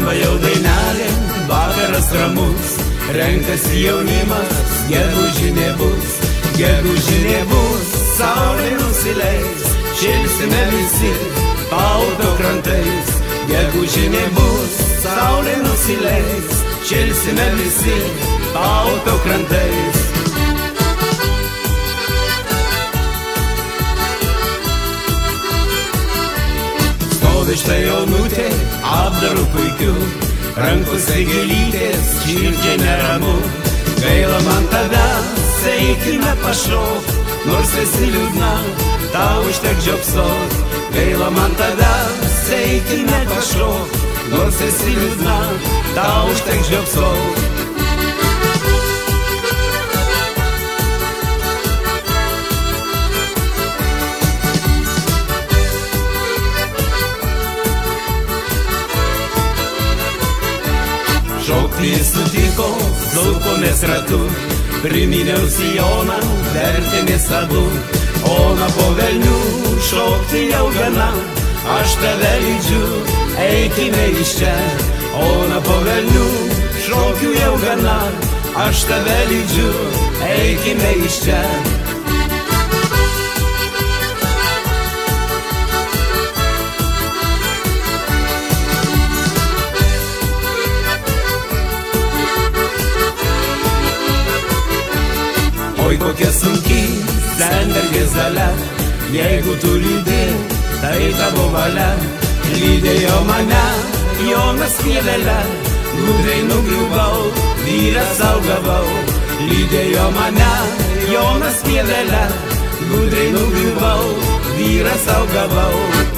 Skamba jau dainelė, vakaras ramus, renkasi jaunimas, gegužinė bus, gegužinė bus, saulė nusileis, šilsime visi paupio krantais. Gegužinė bus, saulė nusileis, šilsime visi paupio krantais. Stovi štai jaunutė, apdaru puikiu, rankose gėlytės, širdžiai neramu. Gaila man tavęs, eikime pašok, nors esi liūdna, tau užtek žiopsot. Gaila man tavęs, eikime pašok, nors esi liūdna, tau užtek žiopsot. Šokti sutiko, zaukomės ratu, priminiau sijoną, vertėmės abu. Ona po velnių, šokti jau gana, aš tave lydžiu, eikime iš čia. Ona po velnių, šokių jau gana, aš tave lydžiu, eikime iš čia. Oi kokia sunki senmergės dalia, jeigu tu lydi, tai tavo valia. Lydėjo mane Jonas Pievelė, gudriai nugriuvau, vyrą sau gavau. Lydėjo mane Jonas Pievelė, gudriai nugriuvau, vyrą sau gavau.